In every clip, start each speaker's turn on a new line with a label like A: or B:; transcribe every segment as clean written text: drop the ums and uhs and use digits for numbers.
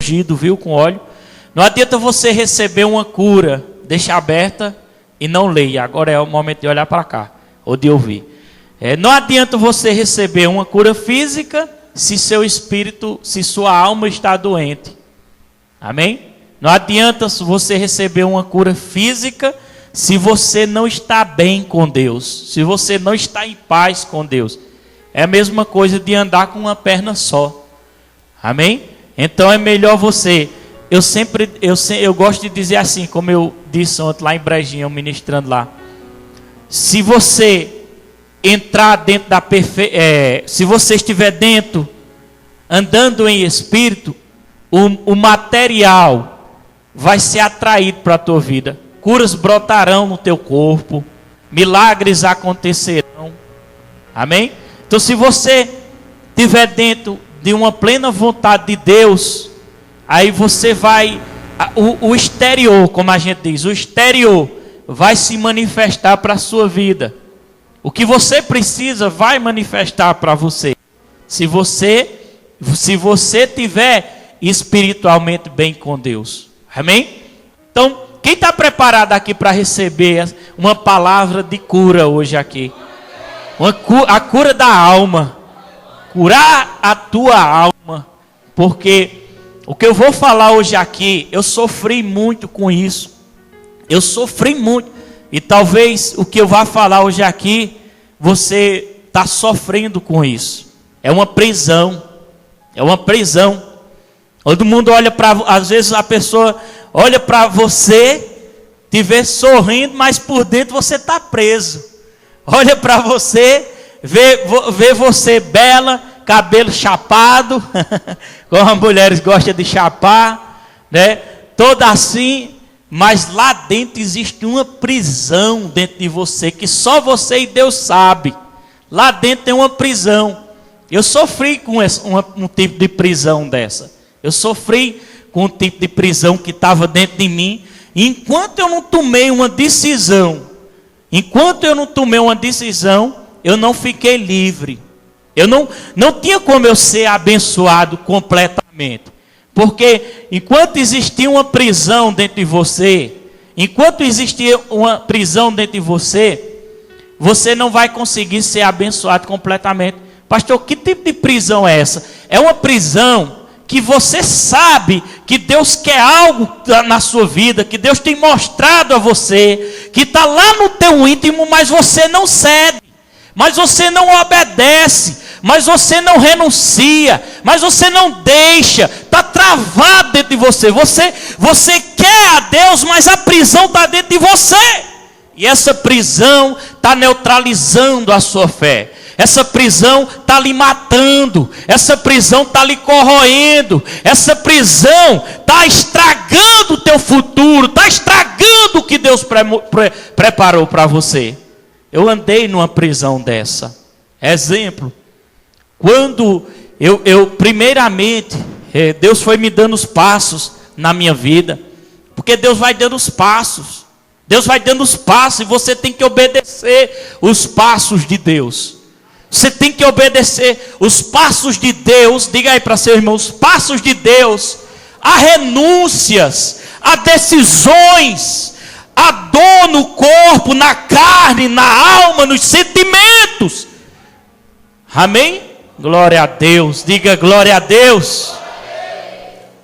A: ungido, viu, com óleo. Não adianta você receber uma cura, deixa aberta e não leia. Agora é o momento de olhar para cá, ou de ouvir. Não adianta você receber uma cura física se seu espírito, se sua alma está doente. Amém? Não adianta você receber uma cura física se você não está bem com Deus, se você não está em paz com Deus. É a mesma coisa de andar com uma perna só. Amém? Então é melhor você... Eu gosto de dizer assim, como eu disse ontem lá em Brejinha, ministrando lá. Se você entrar dentro da se você estiver dentro, andando em espírito, o material vai ser atraído para a tua vida. Curas brotarão no teu corpo, milagres acontecerão. Amém? Então, se você estiver dentro de uma plena vontade de Deus, aí você vai, o exterior, como a gente diz, o exterior vai se manifestar para a sua vida. O que você precisa vai manifestar para você. Se você estiver espiritualmente bem com Deus. Amém? Então, quem está preparado aqui para receber uma palavra de cura hoje aqui? A cura da alma. Curar a tua alma. Porque o que eu vou falar hoje aqui, eu sofri muito com isso. Eu sofri muito. E talvez o que eu vá falar hoje aqui, você está sofrendo com isso. É uma prisão. É uma prisão. Todo mundo olha para... Às vezes a pessoa olha para você, te vê sorrindo, mas por dentro você está preso. Olha para você, vê você bela, cabelo chapado, como as mulheres gostam de chapar, né? Toda assim, mas lá dentro existe uma prisão dentro de você, que só você e Deus sabe. Lá dentro tem uma prisão. Eu sofri com um tipo de prisão dessa. Eu sofri com um tipo de prisão que estava dentro de mim. E enquanto eu não tomei uma decisão, eu não fiquei livre. Eu não tinha como eu ser abençoado completamente. Porque enquanto existia uma prisão dentro de você, você não vai conseguir ser abençoado completamente. Pastor, que tipo de prisão é essa? É uma prisão que você sabe que Deus quer algo na sua vida, que Deus tem mostrado a você, que está lá no teu íntimo, mas você não cede, mas você não obedece, mas você não renuncia, mas você não deixa, está travado dentro de você. Você quer a Deus, mas a prisão está dentro de você, e essa prisão está neutralizando a sua fé. Essa prisão está lhe matando, essa prisão está lhe corroendo, essa prisão está estragando o teu futuro, está estragando o que Deus preparou para você. Eu andei numa prisão dessa. Exemplo, quando primeiramente, Deus foi me dando os passos na minha vida, porque Deus vai dando os passos, e você tem que obedecer os passos de Deus. Você tem que obedecer os passos de Deus. Diga aí para seu irmão, os passos de Deus. Há renúncias, há decisões, há dor no corpo, na carne, na alma, nos sentimentos. Amém? Glória a Deus. Diga glória a Deus.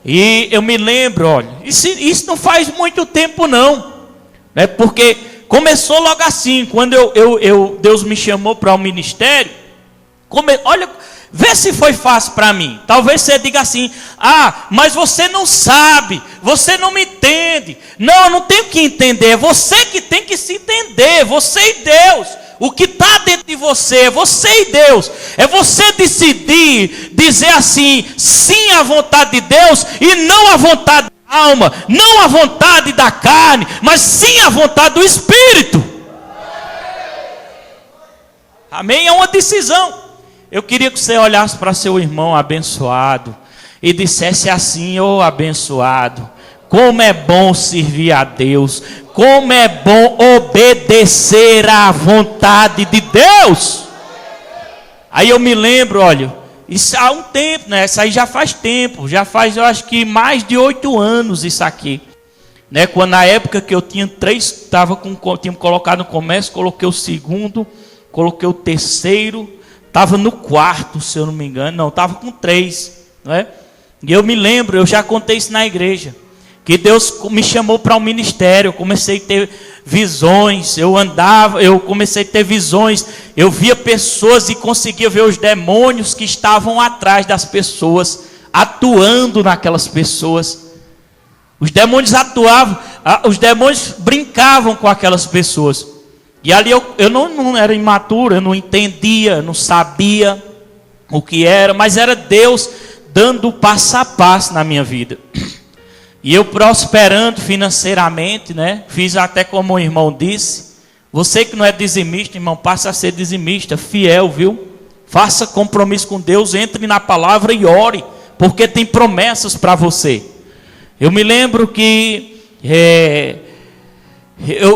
A: E eu me lembro, olha, isso não faz muito tempo não, né? Porque começou logo assim, quando Deus me chamou para o ministério. Olha, vê se foi fácil para mim. Talvez você diga assim: mas você não sabe, você não me entende. Não, eu não tenho que entender, é você que tem que se entender, você e Deus. O que está dentro de você é você e Deus. É você decidir, dizer assim, sim à vontade de Deus e não à vontade da alma, não à vontade da carne, mas sim à vontade do Espírito. Amém? É uma decisão. Eu queria que você olhasse para seu irmão abençoado e dissesse assim: abençoado, como é bom servir a Deus, como é bom obedecer à vontade de Deus. Aí eu me lembro, olha, Isso há um tempo, né? Isso aí já faz tempo. Já faz, eu acho que mais de 8 anos isso aqui. Né? Quando na época que eu tinha 3, tinha colocado no comércio, coloquei o segundo, coloquei o terceiro, estava no quarto, se eu não me engano. Não, estava com 3. Né? E eu me lembro, eu já contei isso na igreja, que Deus me chamou para um ministério. Eu comecei a ter visões, eu comecei a ter visões, eu via pessoas e conseguia ver os demônios que estavam atrás das pessoas, atuando naquelas pessoas. Os demônios atuavam, os demônios brincavam com aquelas pessoas. E ali eu não era imaturo, eu não entendia, não sabia o que era, mas era Deus dando o passo a passo na minha vida. E eu prosperando financeiramente, né? Fiz até como o irmão disse. Você que não é dizimista, irmão, passa a ser dizimista, fiel, viu? Faça compromisso com Deus, entre na palavra e ore, porque tem promessas para você. Eu me lembro que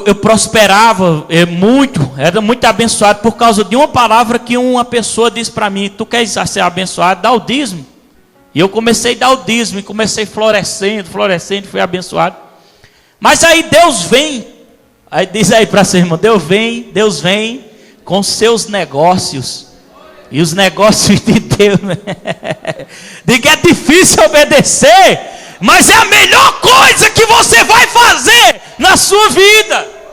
A: eu prosperava muito, era muito abençoado por causa de uma palavra que uma pessoa disse para mim: tu queres ser abençoado? Dá o dízimo. E eu comecei a dar o dízimo, e comecei florescendo, fui abençoado. Mas aí Deus vem, aí diz aí para seu irmão, Deus vem com seus negócios. E os negócios de Deus, diga, é difícil obedecer, mas é a melhor coisa que você vai fazer na sua vida.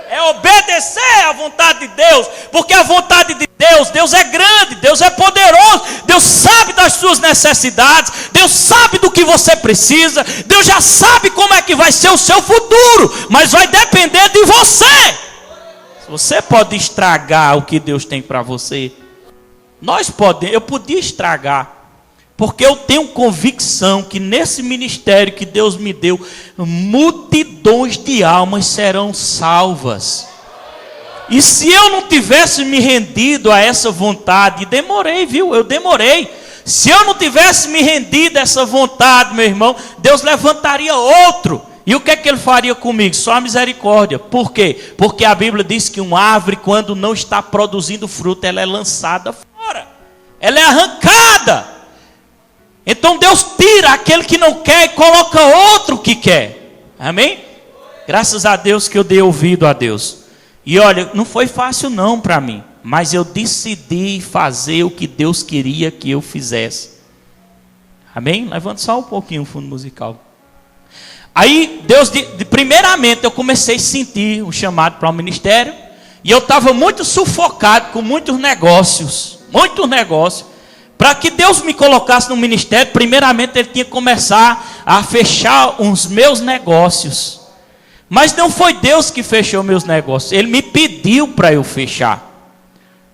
A: É obedecer à vontade de Deus, porque a vontade de Deus é grande, Deus é poderoso, Deus sabe das suas necessidades, Deus sabe do que você precisa, Deus já sabe como é que vai ser o seu futuro, mas vai depender de você. Você pode estragar o que Deus tem para você. Eu podia estragar, porque eu tenho convicção que nesse ministério que Deus me deu, multidões de almas serão salvas. E se eu não tivesse me rendido a essa vontade, eu demorei. Se eu não tivesse me rendido a essa vontade, meu irmão, Deus levantaria outro. E o que é que ele faria comigo? Só a misericórdia. Por quê? Porque a Bíblia diz que uma árvore, quando não está produzindo fruto, ela é lançada fora. Ela é arrancada. Então Deus tira aquele que não quer e coloca outro que quer. Amém? Graças a Deus que eu dei ouvido a Deus. E olha, não foi fácil não para mim, mas eu decidi fazer o que Deus queria que eu fizesse. Amém? Levanta só um pouquinho o fundo musical. Aí Deus, primeiramente eu comecei a sentir o chamado para o ministério, e eu estava muito sufocado com muitos negócios. Para que Deus me colocasse no ministério, primeiramente Ele tinha que começar a fechar os meus negócios. Mas não foi Deus que fechou meus negócios, Ele me pediu para eu fechar.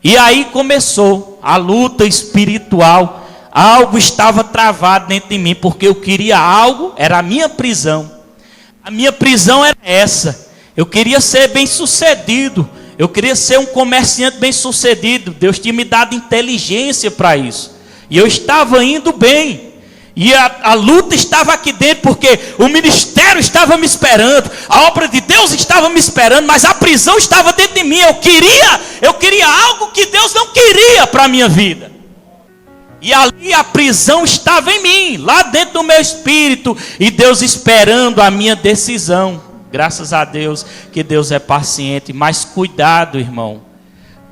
A: E aí começou a luta espiritual. Algo estava travado dentro de mim, porque eu queria algo, era a minha prisão. A minha prisão era essa. Eu queria ser bem sucedido. Eu queria ser um comerciante bem sucedido. Deus tinha me dado inteligência para isso. E eu estava indo bem. E a luta estava aqui dentro, porque o ministério estava me esperando, a obra de Deus estava me esperando, mas a prisão estava dentro de mim. Eu queria algo que Deus não queria para a minha vida. E ali a prisão estava em mim, lá dentro do meu espírito, e Deus esperando a minha decisão. Graças a Deus que Deus é paciente, mas cuidado, irmão,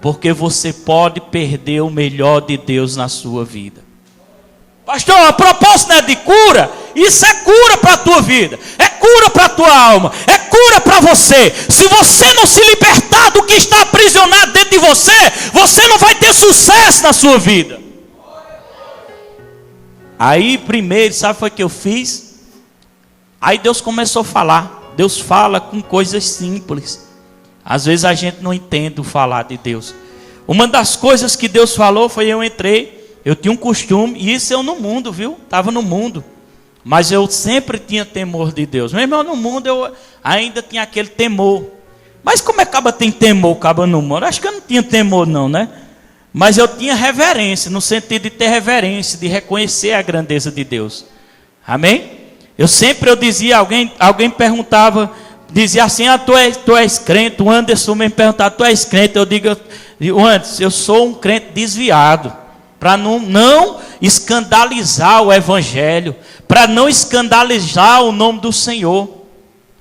A: porque você pode perder o melhor de Deus na sua vida. Pastor, a propósito não é de cura? Isso é cura para a tua vida, é cura para a tua alma, é cura para você. Se você não se libertar do que está aprisionado dentro de você, você não vai ter sucesso na sua vida. Aí primeiro, sabe o que eu fiz? Aí Deus começou a falar. Deus fala com coisas simples. Às vezes a gente não entende o falar de Deus. Uma das coisas que Deus falou foi: eu entrei. Eu tinha um costume, e isso eu no mundo, viu? Estava no mundo. Mas eu sempre tinha temor de Deus. Meu irmão, no mundo eu ainda tinha aquele temor. Mas como é que acaba tem temor, acaba no mundo? Acho que eu não tinha temor não, né? Mas eu tinha reverência, no sentido de ter reverência, de reconhecer a grandeza de Deus. Amém? Eu dizia, alguém perguntava, dizia assim: tu és crente. O Anderson me perguntava: tu és crente? Eu digo, Anderson, eu sou um crente desviado. para não escandalizar o evangelho, para não escandalizar o nome do Senhor.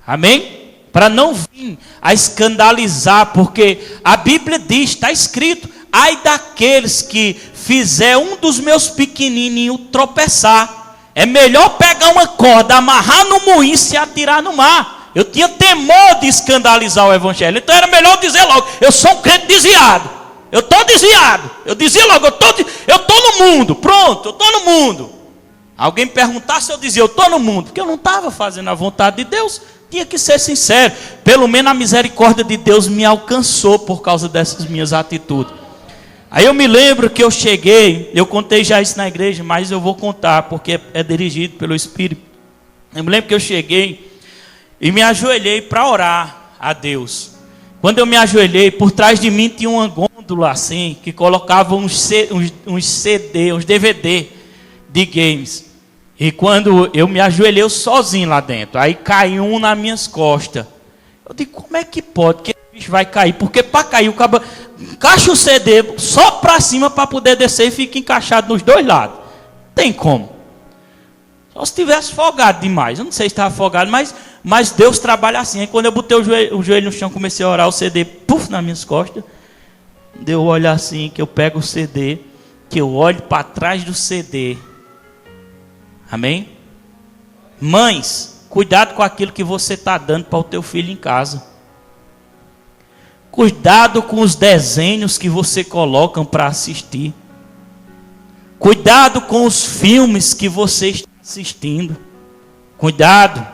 A: Amém? Para não vir a escandalizar, porque a Bíblia diz, está escrito: ai daqueles que fizer um dos meus pequenininhos tropeçar, é melhor pegar uma corda, amarrar no moinho e se atirar no mar. Eu tinha temor de escandalizar o evangelho, então era melhor dizer logo: eu sou um crente desviado, eu estou desviado. Eu dizia logo: eu estou no mundo, pronto, eu estou no mundo. Alguém me perguntasse, eu dizia: eu estou no mundo, porque eu não estava fazendo a vontade de Deus. Tinha que ser sincero. Pelo menos a misericórdia de Deus me alcançou por causa dessas minhas atitudes. Aí eu me lembro que eu cheguei, eu contei já isso na igreja, mas eu vou contar, porque é dirigido pelo Espírito. Eu me lembro que eu cheguei e me ajoelhei para orar a Deus. Quando eu me ajoelhei, por trás de mim tinha uma gôndola assim, que colocava uns CD, uns DVD de games. E quando eu me ajoelhei, eu sozinho lá dentro, aí caiu um nas minhas costas. Eu digo: como é que pode? Que esse bicho vai cair? Porque para cair, o cabo encaixa o CD só para cima para poder descer e fica encaixado nos dois lados. Tem como? Só se tivesse folgado demais. Eu não sei se estava folgado, mas Deus trabalha assim. Aí quando eu botei o joelho no chão, comecei a orar, o CD puf, nas minhas costas. Deu olho assim, que eu pego o CD, que eu olho para trás do CD. Amém? Mães, cuidado com aquilo que você está dando para o teu filho em casa. Cuidado com os desenhos que você coloca para assistir. Cuidado com os filmes que você está assistindo. Cuidado.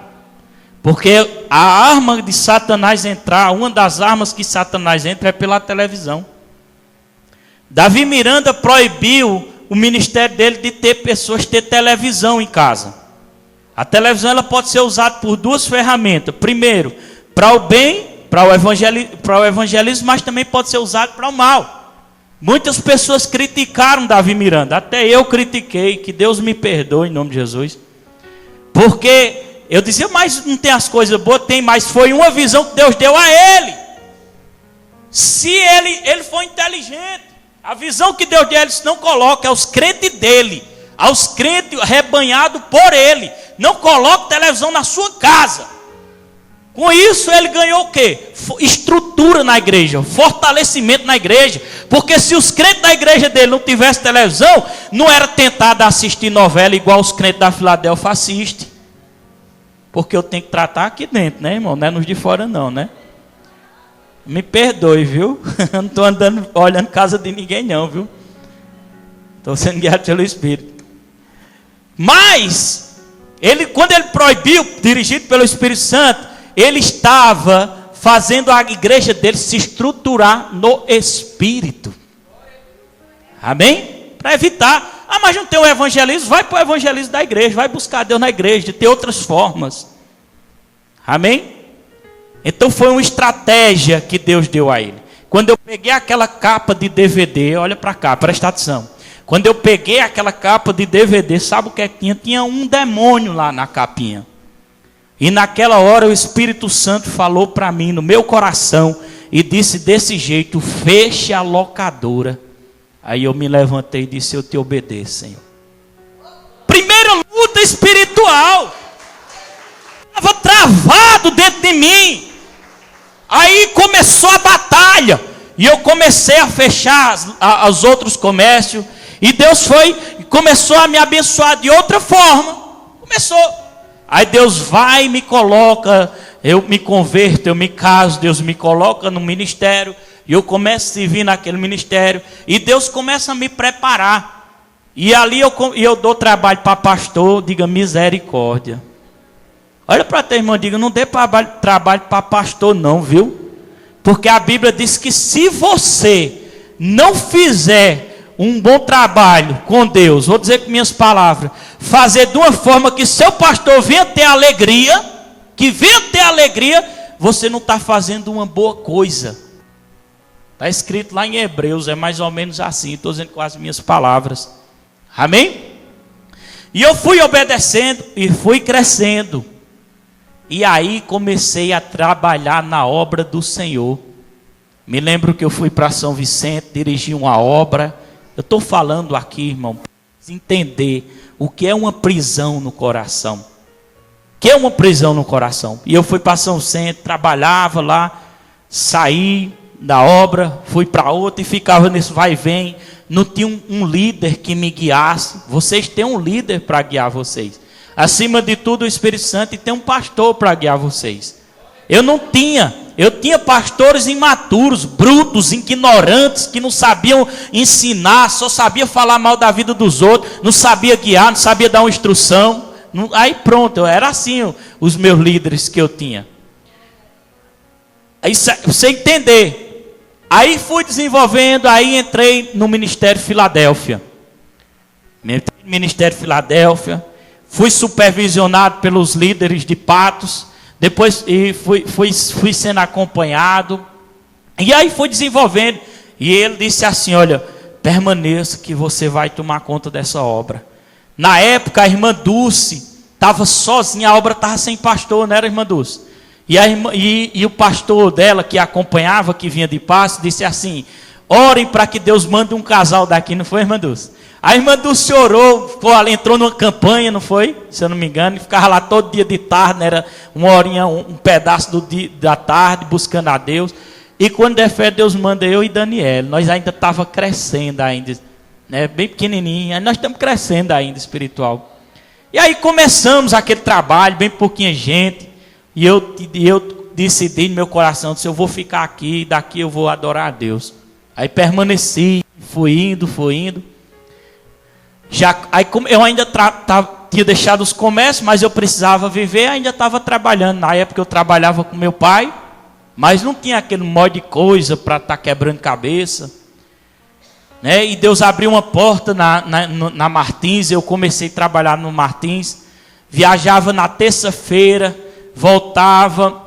A: Porque a arma de Satanás entrar, uma das armas que Satanás entra é pela televisão. Davi Miranda proibiu o ministério dele de ter pessoas ter televisão em casa. A televisão ela pode ser usada por duas ferramentas. Primeiro, para o bem, para o evangelismo, mas também pode ser usado para o mal. Muitas pessoas criticaram Davi Miranda, até eu critiquei, que Deus me perdoe em nome de Jesus. Porque eu dizia: mas não tem as coisas boas? Tem, mas foi uma visão que Deus deu a ele. Se ele foi inteligente, a visão que Deus deu, ele não coloca aos crentes dele, aos crentes rebanhados por ele. Não coloque televisão na sua casa. Com isso ele ganhou o quê? Estrutura na igreja, fortalecimento na igreja. Porque se os crentes da igreja dele não tivessem televisão, não era tentado assistir novela igual os crentes da Filadélfia assistem. Porque eu tenho que tratar aqui dentro, né, irmão? Não é nos de fora não, né? Me perdoe, viu? Eu não estou andando, olhando casa de ninguém não, viu? Estou sendo guiado pelo Espírito. Mas, quando ele proibiu, dirigido pelo Espírito Santo, ele estava fazendo a igreja dele se estruturar no Espírito. Amém? Para evitar. Ah, mas não tem o evangelismo? Vai para o evangelismo da igreja, vai buscar Deus na igreja, de ter outras formas. Amém? Então foi uma estratégia que Deus deu a ele. Quando eu peguei aquela capa de DVD, olha para cá, presta atenção. Quando eu peguei aquela capa de DVD, sabe o que é que tinha? Tinha um demônio lá na capinha. E naquela hora o Espírito Santo falou para mim, no meu coração, e disse desse jeito: feche a locadora. Aí eu me levantei e disse: eu te obedeço, Senhor. Primeira luta espiritual. Estava travado dentro de mim. Aí começou a batalha. E eu comecei a fechar os outros comércios. E Deus começou a me abençoar de outra forma. Começou. Aí Deus vai e me coloca. Eu me converto, eu me caso. Deus me coloca no ministério. E eu começo a servir naquele ministério. E Deus começa a me preparar. E ali eu dou trabalho para pastor. Diga misericórdia. Olha para teu irmão, diga: não dê trabalho para pastor não, viu? Porque a Bíblia diz que se você não fizer um bom trabalho com Deus, vou dizer com minhas palavras, fazer de uma forma que seu pastor venha ter alegria, você não está fazendo uma boa coisa. Está escrito lá em Hebreus, é mais ou menos assim, estou dizendo com as minhas palavras. Amém? E eu fui obedecendo e fui crescendo. E aí comecei a trabalhar na obra do Senhor. Me lembro que eu fui para São Vicente, dirigi uma obra Eu estou falando aqui, irmão, para entender o que é uma prisão no coração. O que é uma prisão no coração? E eu fui para São Centro, trabalhava lá, saí da obra, fui para outra e ficava nesse vai e vem. Não tinha um líder que me guiasse. Vocês têm um líder para guiar vocês. Acima de tudo, o Espírito Santo, e tem um pastor para guiar vocês. Eu não tinha. Eu tinha pastores imaturos, brutos, ignorantes, que não sabiam ensinar, só sabia falar mal da vida dos outros, não sabia guiar, não sabia dar uma instrução. Aí pronto, era assim os meus líderes que eu tinha. Aí você entender. Aí fui desenvolvendo, aí entrei no Ministério Filadélfia. Ministério Filadélfia. Fui supervisionado pelos líderes de Patos. Depois fui sendo acompanhado. E aí fui desenvolvendo. E ele disse assim, olha, permaneça que você vai tomar conta dessa obra. Na época a irmã Dulce estava sozinha, a obra estava sem pastor, não era, irmã Dulce? E o pastor dela, que acompanhava, que vinha de Passo, disse assim, orem para que Deus mande um casal daqui, não foi, irmã Dulce? A irmã Dulce orou, entrou numa campanha, não foi? Se eu não me engano, e ficava lá todo dia de tarde, né? Era uma horinha, um pedaço da tarde, buscando a Deus. E quando der fé, Deus manda eu e Daniel. Nós ainda estávamos crescendo ainda, né? Bem pequenininho, nós estamos crescendo ainda espiritual. E aí começamos aquele trabalho, bem pouquinha gente. E eu decidi no meu coração, disse, eu vou ficar aqui, daqui eu vou adorar a Deus. Aí permaneci, fui indo. Eu ainda tinha deixado os comércios, mas eu precisava viver, ainda estava trabalhando. Na época eu trabalhava com meu pai, mas não tinha aquele monte de coisa para estar quebrando cabeça. Né? E Deus abriu uma porta na Martins, eu comecei a trabalhar no Martins, viajava na terça-feira, voltava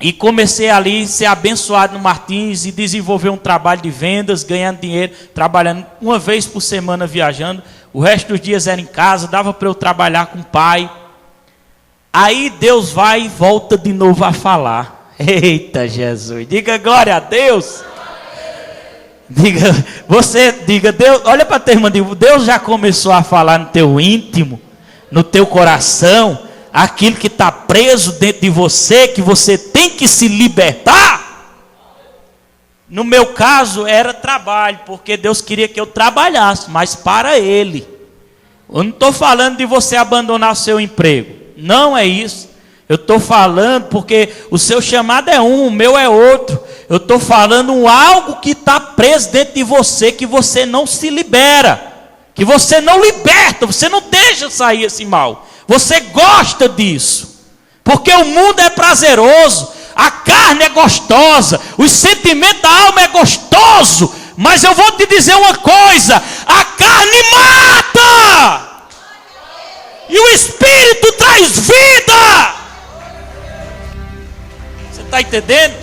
A: e comecei ali a ser abençoado no Martins e desenvolver um trabalho de vendas, ganhando dinheiro, trabalhando uma vez por semana viajando, o resto dos dias era em casa, dava para eu trabalhar com o pai. Aí Deus vai e volta de novo a falar. Eita Jesus, diga glória a Deus. Diga, Deus, olha para teu irmão, Deus já começou a falar no teu íntimo, no teu coração, aquilo que está preso dentro de você, que você tem que se libertar. No meu caso era trabalho, porque Deus queria que eu trabalhasse, mas para Ele. Eu não estou falando de você abandonar o seu emprego, não é isso. Eu estou falando porque o seu chamado é um, o meu é outro. Eu estou falando algo que está preso dentro de você, que você não se libera, que você não liberta, você não deixa sair esse mal. Você gosta disso, porque o mundo é prazeroso, a carne é gostosa, os sentimentos da alma é gostoso, mas eu vou te dizer uma coisa, a carne mata, e o Espírito traz vida. Você está entendendo?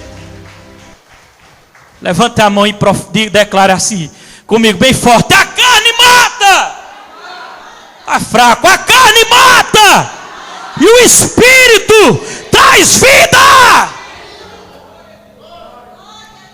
A: Levante a mão e declare assim, comigo bem forte, a carne mata. Está fraco, a carne mata, e o Espírito traz vida.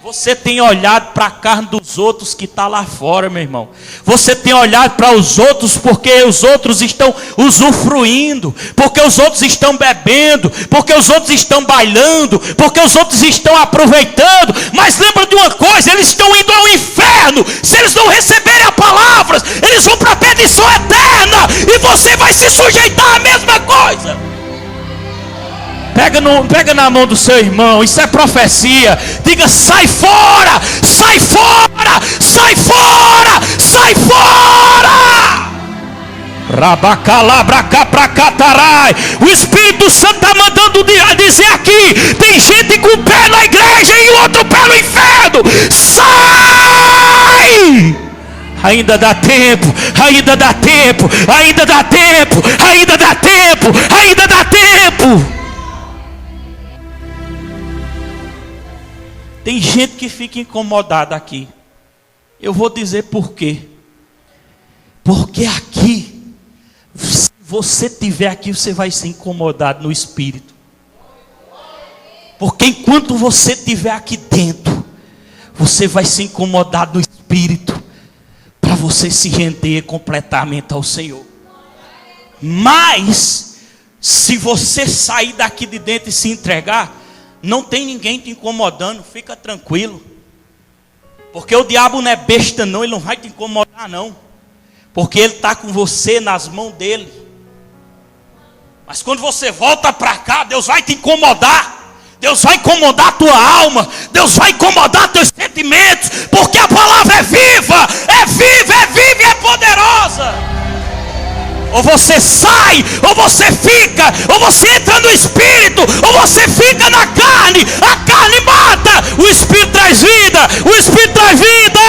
A: Você tem olhado para a carne dos outros que está lá fora, meu irmão. Você tem olhado para os outros porque os outros estão usufruindo, porque os outros estão bebendo, porque os outros estão bailando, porque os outros estão aproveitando. Mas lembra de uma coisa, eles estão indo ao inferno. Se eles não receberem a palavra, eles vão para a perdição eterna, e você vai se sujeitar à mesma coisa. Pega na mão do seu irmão, isso é profecia. Diga, sai fora, sai fora, sai fora, sai fora. Rabacalabracaprakatarai. O Espírito Santo está mandando dizer aqui, tem gente com o pé na igreja e o outro pé no inferno. Sai! Ainda dá tempo, ainda dá tempo, ainda dá tempo, ainda dá tempo, ainda dá tempo. Tem gente que fica incomodada aqui. Eu vou dizer por quê. Porque aqui, se você estiver aqui, você vai ser incomodado no espírito. Porque enquanto você estiver aqui dentro, você vai ser incomodado no espírito. Para você se render completamente ao Senhor. Mas, se você sair daqui de dentro e se entregar, não tem ninguém te incomodando, fica tranquilo. Porque o diabo não é besta não, ele não vai te incomodar não. Porque ele está com você nas mãos dele. Mas quando você volta para cá, Deus vai te incomodar. Deus vai incomodar a tua alma. Deus vai incomodar teus sentimentos. Porque a palavra é viva, é viva, é viva e é poderosa. Ou você sai, ou você fica, ou você entra no Espírito, ou você fica na carne. A carne mata, o Espírito traz vida, o Espírito traz vida.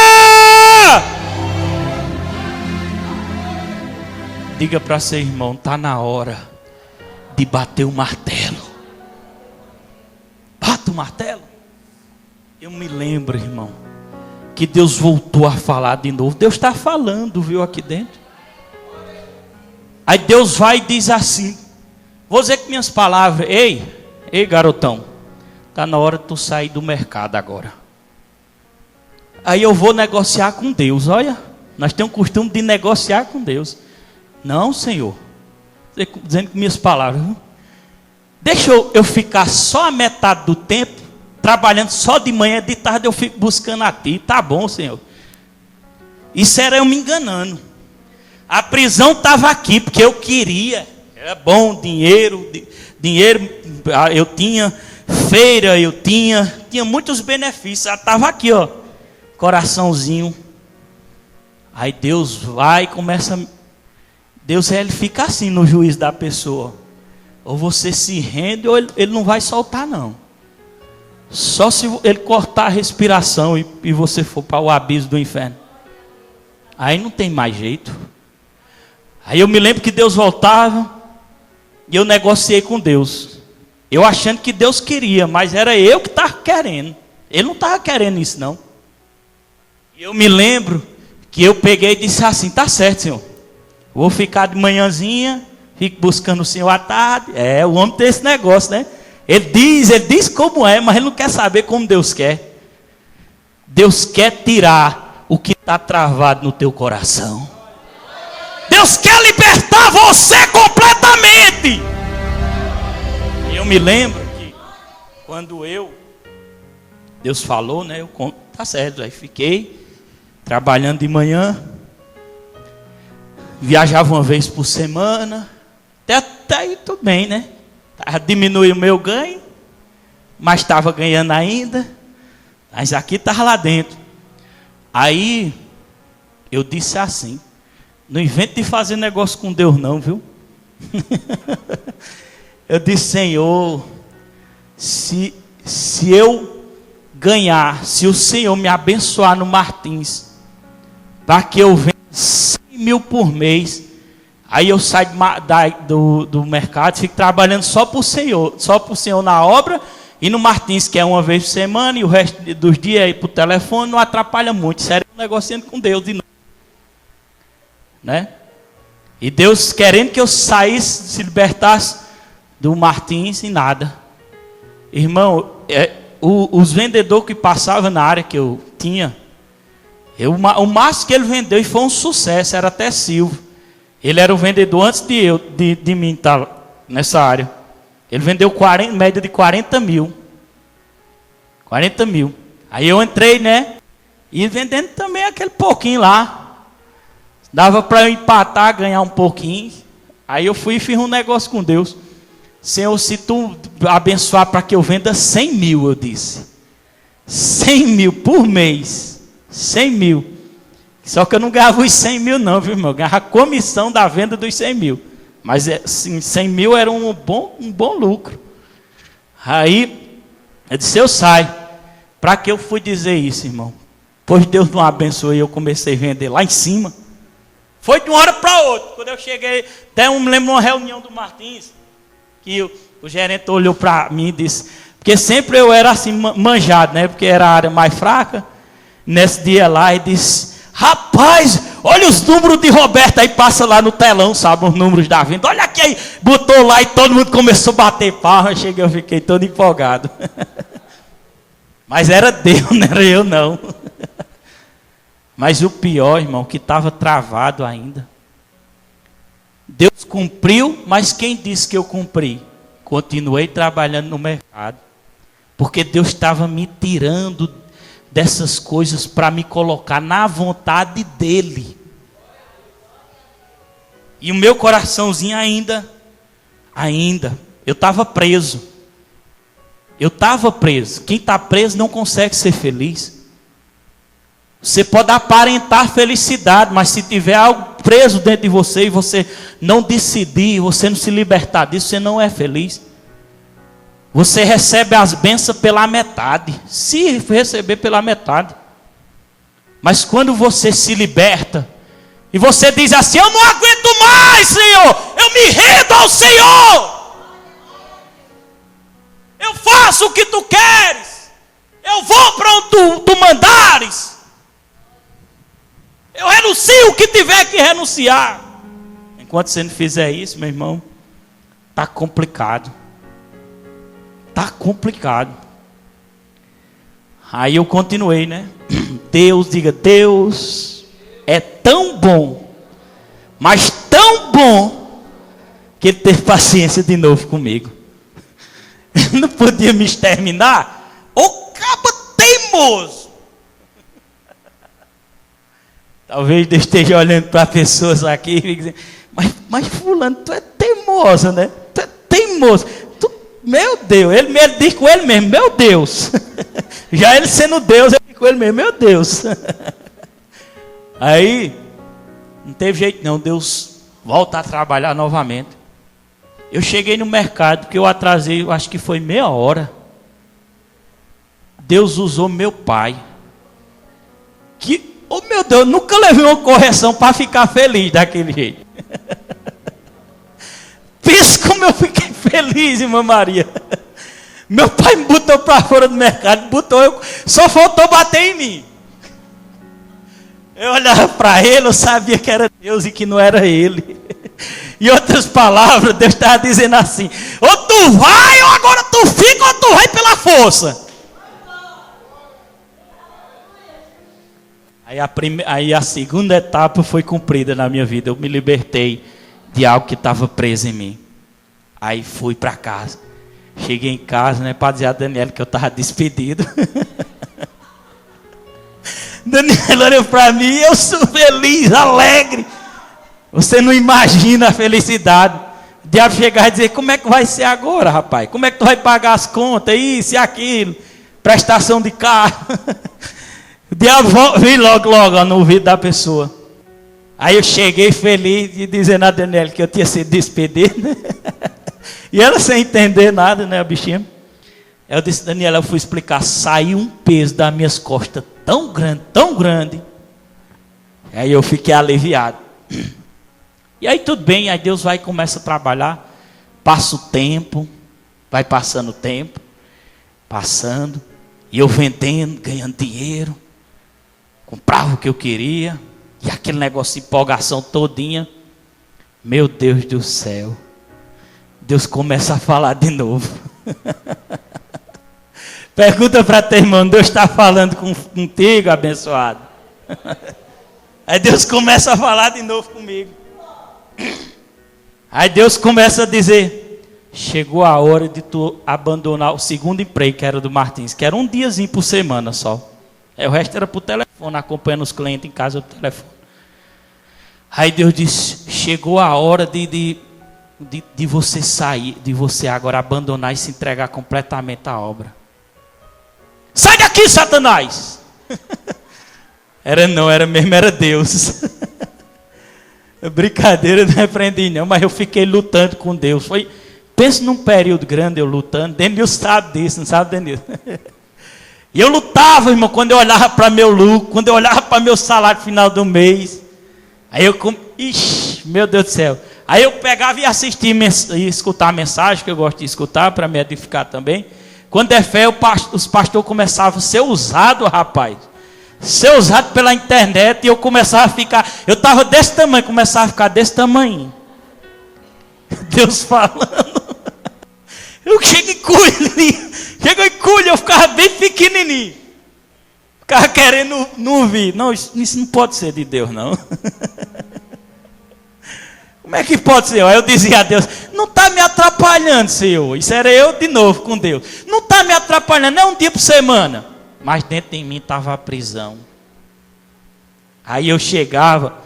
A: Diga para seu irmão, está na hora de bater o martelo. Bata o martelo. Eu me lembro, irmão, que Deus voltou a falar de novo. Deus está falando, viu, aqui dentro. Aí Deus vai e diz assim, vou dizer com minhas palavras, ei garotão, está na hora de tu sair do mercado agora. Aí eu vou negociar com Deus, olha, nós temos o costume de negociar com Deus. Não, Senhor, dizendo com minhas palavras, deixa eu ficar só a metade do tempo, trabalhando só de manhã, de tarde eu fico buscando a ti, tá bom, Senhor. Isso era eu me enganando. A prisão estava aqui, porque eu queria, era bom, dinheiro, eu tinha, feira eu tinha muitos benefícios, ela estava aqui, ó, coraçãozinho. Aí Deus vai e começa, Deus ele fica assim no juízo da pessoa, ou você se rende, ou ele não vai soltar não, só se ele cortar a respiração e você for para o abismo do inferno, aí não tem mais jeito. Aí eu me lembro que Deus voltava e eu negociei com Deus. Eu achando que Deus queria, mas era eu que estava querendo. Ele não estava querendo isso não. E eu me lembro que eu peguei e disse assim, tá certo, Senhor. Vou ficar de manhãzinha, fico buscando o Senhor à tarde. O homem tem esse negócio, né? Ele diz como é, mas ele não quer saber como Deus quer. Deus quer tirar o que está travado no teu coração. Deus quer libertar você completamente. E eu me lembro que quando Deus falou, né? Tá certo, aí fiquei trabalhando de manhã, viajava uma vez por semana, até aí tudo bem, né? Diminuiu o meu ganho, mas estava ganhando ainda, mas aqui estava lá dentro. Aí eu disse assim, não invente de fazer negócio com Deus não, viu? Eu disse, Senhor, se eu ganhar, se o Senhor me abençoar no Martins, para que eu venda 100 mil por mês, aí eu saio do mercado, fico trabalhando só para o Senhor na obra, e no Martins, que é uma vez por semana, e o resto dos dias aí para o telefone, não atrapalha muito, sério, negociando com Deus de novo. Né? E Deus querendo que eu saísse, se libertasse do Martins e nada. Irmão, os vendedores que passavam na área que eu tinha, o máximo que ele vendeu e foi um sucesso, era até Silvio. Ele era o vendedor antes de mim estar nessa área. Ele vendeu média de 40 mil. 40 mil. Aí eu entrei, né? E vendendo também aquele pouquinho lá. Dava para eu empatar, ganhar um pouquinho. Aí eu fui e fiz um negócio com Deus. Senhor, se tu abençoar para que eu venda 100 mil, eu disse. 100 mil por mês. 100 mil. Só que eu não ganhava os 100 mil não, viu, irmão? Eu ganhava a comissão da venda dos 100 mil. Mas assim, 100 mil era um bom lucro. Aí, eu disse, eu saio. Para que eu fui dizer isso, irmão? Pois Deus não abençoou e eu comecei a vender lá em cima. Foi de uma hora para outra. Quando eu cheguei, até me lembro de uma reunião do Martins, que o gerente olhou para mim e disse, porque sempre eu era assim manjado, né? Porque era a área mais fraca. Nesse dia lá, ele disse, rapaz, olha os números de Roberto aí, passa lá no telão, sabe, os números da venda. Olha aqui aí, botou lá e todo mundo começou a bater palma. Eu fiquei todo empolgado. Mas era Deus, não era eu não. Mas o pior, irmão, que estava travado ainda. Deus cumpriu, mas quem disse que eu cumpri? Continuei trabalhando no mercado. Porque Deus estava me tirando dessas coisas para me colocar na vontade dEle. E o meu coraçãozinho ainda, eu estava preso. Eu estava preso. Quem está preso não consegue ser feliz. Você pode aparentar felicidade, mas se tiver algo preso dentro de você e você não decidir, você não se libertar disso, você não é feliz. Você recebe as bênçãos pela metade, se receber pela metade. Mas quando você se liberta, e você diz assim: eu não aguento mais, Senhor, eu me rendo ao Senhor, eu faço o que tu queres, eu vou para onde tu mandares, eu renuncio o que tiver que renunciar. Enquanto você não fizer isso, meu irmão, está complicado. Está complicado. Aí eu continuei, né? Deus é tão bom, mas tão bom, que Ele teve paciência de novo comigo. Ele não podia me exterminar. Ô cabo teimoso. Talvez Deus esteja olhando para pessoas aqui e dizendo: mas fulano, tu é teimoso, né? Tu é teimoso. Meu Deus, ele diz com ele mesmo: meu Deus. Já ele sendo Deus, ele diz com ele mesmo: meu Deus. Aí, não teve jeito não, Deus volta a trabalhar novamente. Eu cheguei no mercado, porque eu atrasei, eu acho que foi meia hora. Deus usou meu pai. Que, oh meu Deus, nunca levei uma correção para ficar feliz daquele jeito. Pensa como eu fiquei feliz, irmã Maria. Meu pai me botou para fora do mercado, só faltou bater em mim. Eu olhava para ele, eu sabia que era Deus e que não era ele. Em outras palavras, Deus estava dizendo assim: ou tu vai, ou agora tu fica, ou tu vai pela força. Aí a segunda etapa foi cumprida na minha vida. Eu me libertei de algo que estava preso em mim. Aí fui para casa. Cheguei em casa, né, para dizer a Daniela que eu estava despedido. Daniela olhou para mim e eu sou feliz, alegre. Você não imagina a felicidade. O diabo chegar e dizer: como é que vai ser agora, rapaz? Como é que tu vai pagar as contas, isso e aquilo, prestação de carro? O diabo vem logo no ouvido da pessoa. Aí eu cheguei feliz e dizendo a Daniela que eu tinha sido despedido. E ela sem entender nada, né, a bichinha. Eu disse: Daniela, eu fui explicar, saiu um peso das minhas costas tão grande, tão grande. Aí eu fiquei aliviado. E aí tudo bem, aí Deus vai e começa a trabalhar. Passa o tempo, vai passando o tempo, passando. E eu vendendo, ganhando dinheiro. Comprava o que eu queria. E aquele negócio de empolgação todinha. Meu Deus do céu. Deus começa a falar de novo. Pergunta para teu irmão: Deus está falando contigo, abençoado? Aí Deus começa a falar de novo comigo. Aí Deus começa a dizer: chegou a hora de tu abandonar o segundo emprego, que era do Martins, que era um diazinho por semana só. O resto era por telefone, acompanhando os clientes em casa por telefone. Aí Deus disse: chegou a hora de você sair, de você agora abandonar e se entregar completamente à obra. Sai daqui, Satanás! Era Deus. Brincadeira, não repreendi não, mas eu fiquei lutando com Deus. Pensa num período grande eu lutando. Denilson sabe disso, não sabe, Denilson? E eu lutava, irmão, quando eu olhava para meu lucro, quando eu olhava para meu salário final do mês. Aí meu Deus do céu. Aí eu pegava e assistia e escutar a mensagem, que eu gosto de escutar, para me edificar também. Quando é fé, os pastores começavam a ser usados, rapaz. Ser usado pela internet, e eu começava a ficar, eu estava desse tamanho, começava a ficar desse tamanho. Deus falando. Eu cheguei em culho, eu ficava bem pequenininho. ficava querendo não ouvir. Não, isso não pode ser de Deus, não. Como é que pode ser? Aí eu dizia a Deus, não está me atrapalhando, Senhor. Isso era eu de novo com Deus. Não está me atrapalhando, é um dia por semana. Mas dentro de mim estava a prisão. Aí eu chegava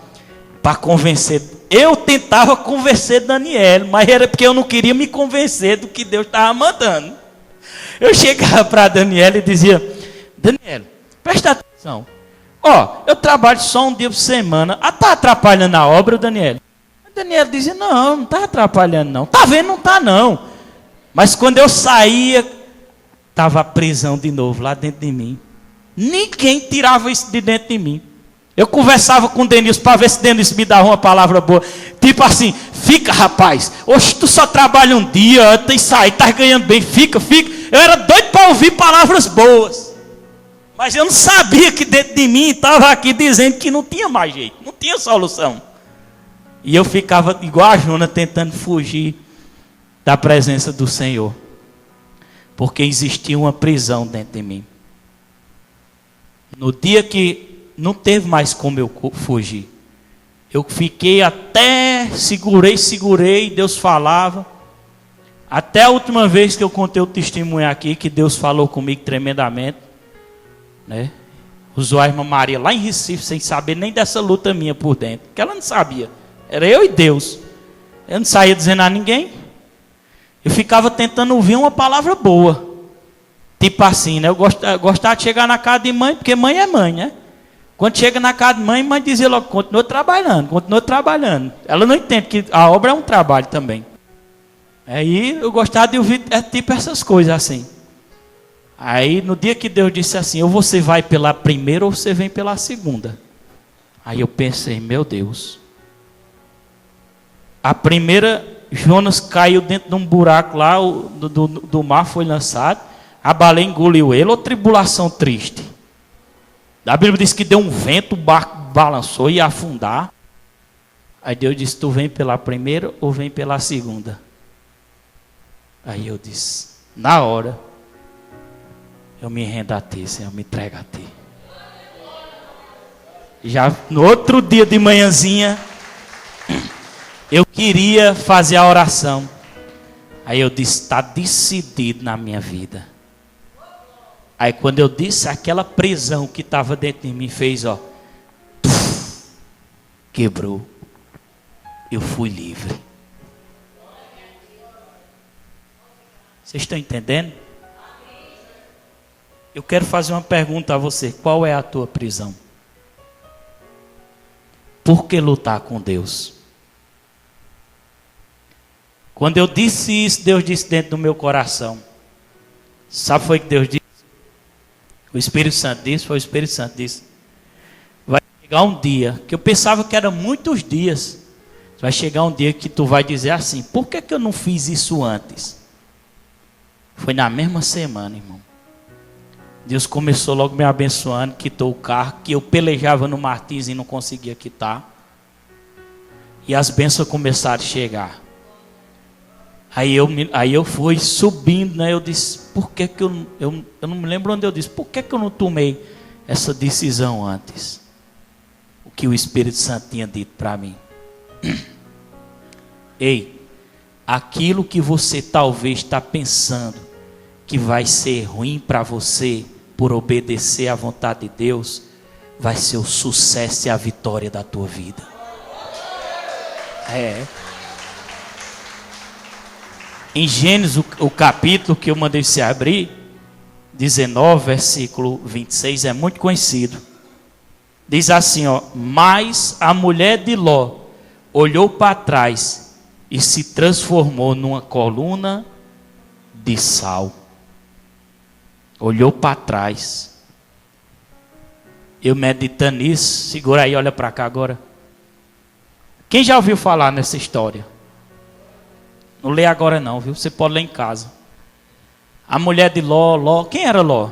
A: para convencer. Eu tentava convencer Daniel, mas era porque eu não queria me convencer do que Deus estava mandando. Eu chegava para Daniel e dizia, Daniel, presta atenção. Eu trabalho só um dia por semana. Está atrapalhando a obra, Daniel? Daniel dizia, não está atrapalhando não. Está vendo? Não está não. Mas quando eu saía, estava a prisão de novo lá dentro de mim. Ninguém tirava isso de dentro de mim. Eu conversava com o Denilson para ver se o Denilson me dava uma palavra boa. Tipo assim, fica rapaz. Oxe, tu só trabalha um dia, tem que sair, tá ganhando bem, fica. Eu era doido para ouvir palavras boas. Mas eu não sabia que dentro de mim estava aqui dizendo que não tinha mais jeito, não tinha solução. E eu ficava igual a Jona tentando fugir da presença do Senhor. Porque existia uma prisão dentro de mim. No dia que não teve mais como eu fugir. Eu fiquei até, segurei, Deus falava. Até a última vez que eu contei o testemunho aqui, que Deus falou comigo tremendamente. Né? Usou a irmã Maria lá em Recife, sem saber nem dessa luta minha por dentro. Porque ela não sabia. Era eu e Deus. Eu não saía dizendo a ninguém. Eu ficava tentando ouvir uma palavra boa. Tipo assim, né? Eu gostava de chegar na casa de mãe, porque mãe é mãe, né? Quando chega na casa de mãe, mãe dizia logo, continua trabalhando. Ela não entende que a obra é um trabalho também. Aí eu gostava de ouvir tipo essas coisas assim. Aí no dia que Deus disse assim, ou você vai pela primeira ou você vem pela segunda. Aí eu pensei, meu Deus. A primeira, Jonas caiu dentro de um buraco lá, do mar foi lançado, a baleia engoliu ele, ou tribulação triste. A Bíblia diz que deu um vento, o barco balançou e ia afundar. Aí Deus disse, tu vem pela primeira ou vem pela segunda? Aí eu disse, na hora, eu me rendo a ti, Senhor, me entrego a ti. Já no outro dia de manhãzinha, eu queria fazer a oração. Aí eu disse, está decidido na minha vida. Aí quando eu disse, aquela prisão que estava dentro de mim fez, quebrou. Eu fui livre. Vocês estão entendendo? Eu quero fazer uma pergunta a você. Qual é a tua prisão? Por que lutar com Deus? Quando eu disse isso, Deus disse dentro do meu coração. Sabe foi que Deus disse? O Espírito Santo disse, foi o Espírito Santo disse. Vai chegar um dia, que eu pensava que era muitos dias. Vai chegar um dia que tu vai dizer assim, por que eu não fiz isso antes? Foi na mesma semana, irmão. Deus começou logo me abençoando, quitou o carro, que eu pelejava no Martins e não conseguia quitar. E as bênçãos começaram a chegar. Aí eu fui subindo, né? Eu disse, por que eu não me lembro onde eu disse, por que eu não tomei essa decisão antes? O que o Espírito Santo tinha dito para mim. Ei, aquilo que você talvez está pensando que vai ser ruim para você por obedecer à vontade de Deus, vai ser o sucesso e a vitória da tua vida. Em Gênesis, o capítulo que eu mandei você abrir, 19, versículo 26, é muito conhecido. Diz assim, mas a mulher de Ló olhou para trás e se transformou numa coluna de sal. Olhou para trás. Eu meditando nisso, segura aí, olha para cá agora. Quem já ouviu falar nessa história? Não lê agora não, viu? Você pode ler em casa. A mulher de Ló, quem era Ló?